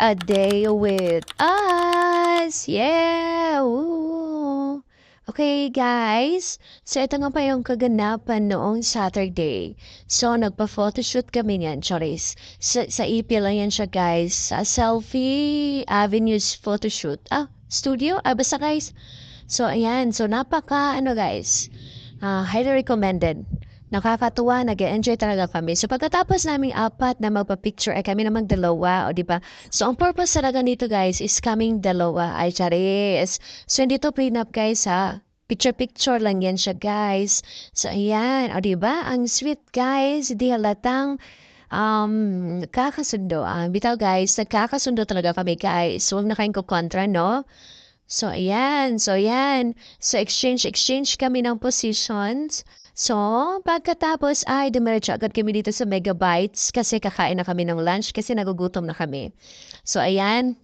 a day with us. Yeah! Woo! Okay, guys. So, ito nga pa yung kaganapan noong Saturday. So, nagpa-photoshoot kami niyan, Charis. Sa EP lang yan siya, guys. Sa Selfie Avenues Photoshoot. Studio? Basta, guys. So, ayan. So, guys. Highly recommended. Nakakatuwa, nag-enjoy talaga kami. So pagkatapos naming apat na magpa-picture ay kami namang dalawa, o di ba? So ang purpose talaga nito guys is kaming dalawa. Ay, charis. So hindi to prenup guys ha. Picture-picture lang yan siya guys. So ayan, o di ba? Ang sweet guys, di halatang kakasundo. Bitaw guys, nagkakasundo talaga kami guys. So huwag na kayong kukontra, no? So ayan, so ayan. So exchange kami ng positions. So, pagkatapos ay dumiretso agad kami dito sa Megabytes kasi kakain na kami ng lunch kasi nagugutom na kami. So, ayan.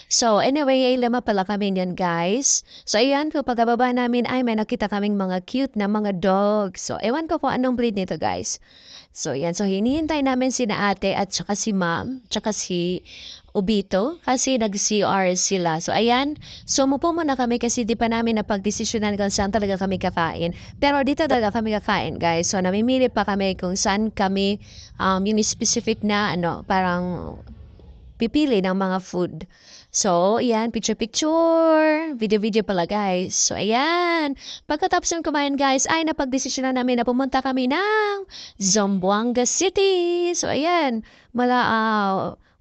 So, anyway, lima pala kami niyan, guys. So, ayan, kung pagkababa namin ay may nakita kaming mga cute na mga dogs. So, ewan ko kung anong breed nito, guys. So, ayan. So, hinihintay namin si na ate at saka si ma'am, saka si Ubito kasi nag-CR sila. So, ayan. So, umupo muna kami kasi di pa namin napagdesisyonan kung saan talaga kami kakain. Pero dito talaga kami kakain, guys. So, namimili pa kami kung saan kami yung specific na, parang pipili ng mga food. So, ayan, picture-picture, video-video pala guys. So, ayan, pagkatapos ng kumain guys, ay napagdesisyonan namin na pumunta kami ng Zamboanga City. So, ayan,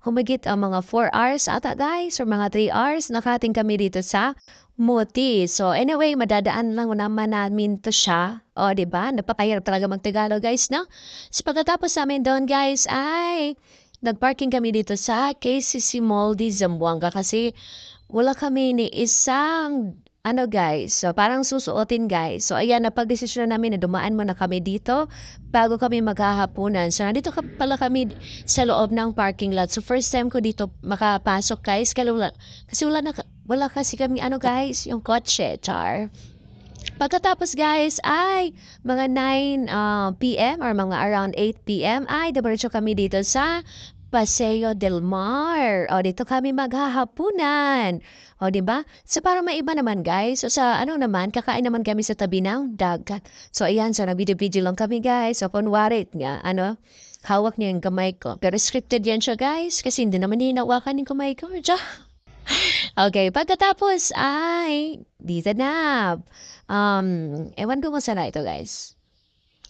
humigit ang mga 4 hours ata guys, or mga 3 hours, nakating kami dito sa Muti. So, anyway, madadaan lang naman namin to siya. O, diba? Napapahirap talaga mag-Tagalog guys, no? So, pagkatapos namin doon guys, ay nagparking kami dito sa KCC Mall di Zamboanga kasi wala kami ni isang guys, so parang susuotin guys. So ayan, napagdesisyon namin na dumaan muna kami dito bago kami maghahapunan. So nandito pala kami sa loob ng parking lot. So first time ko dito makapasok guys kasi wala kasi kami guys, yung kotse, char. Pagkatapos guys ay mga 9 PM or mga around 8 PM ay diretso kami dito sa Paseo del Mar. O dito kami maghahapunan. O di ba? So para maiba naman guys. So sa naman, kakain naman kami sa tabi ng dagat. So ayan, so nag-video-video lang kami guys. So kunwari nga, hawak niya yung kamay ko. Pero scripted yan siya guys kasi hindi naman hinawakan yung kamay ko. Okay, pagkatapos ay dito na. Ewan ko kung saan na ito guys.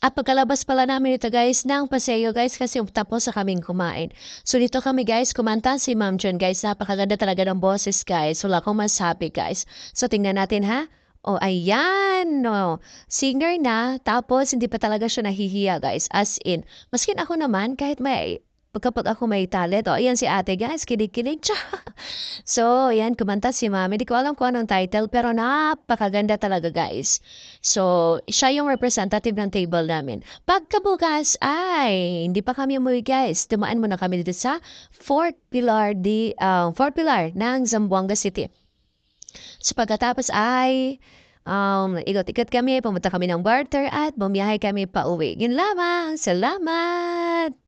At pagkalabas pala namin ito guys ng paseo guys kasi tapos sa kaming kumain. So dito kami guys kumanta si Ma'am John guys. Napakaganda talaga ng boses guys. Wala akong masabi guys. So tingnan natin ha. Oh, ayan, no. Singer na, tapos hindi pa talaga siya nahihiya, guys. As in, maskin ako naman, kapag ako may talent, ayan si ate, guys, kilig-kilig siya. So, ayan, kumanta si Mami. Di ko alam kung anong title, pero napakaganda talaga, guys. So, siya yung representative ng table namin. Pagkabukas, ay, hindi pa kami umuwi, guys. Dumaan muna kami dito sa Fourth Pillar ng Zamboanga City. So pagkatapos ay ikot-ikot kami, pumunta kami ng barter at bumiyahe kami pa uwi. Yun lamang. Salamat!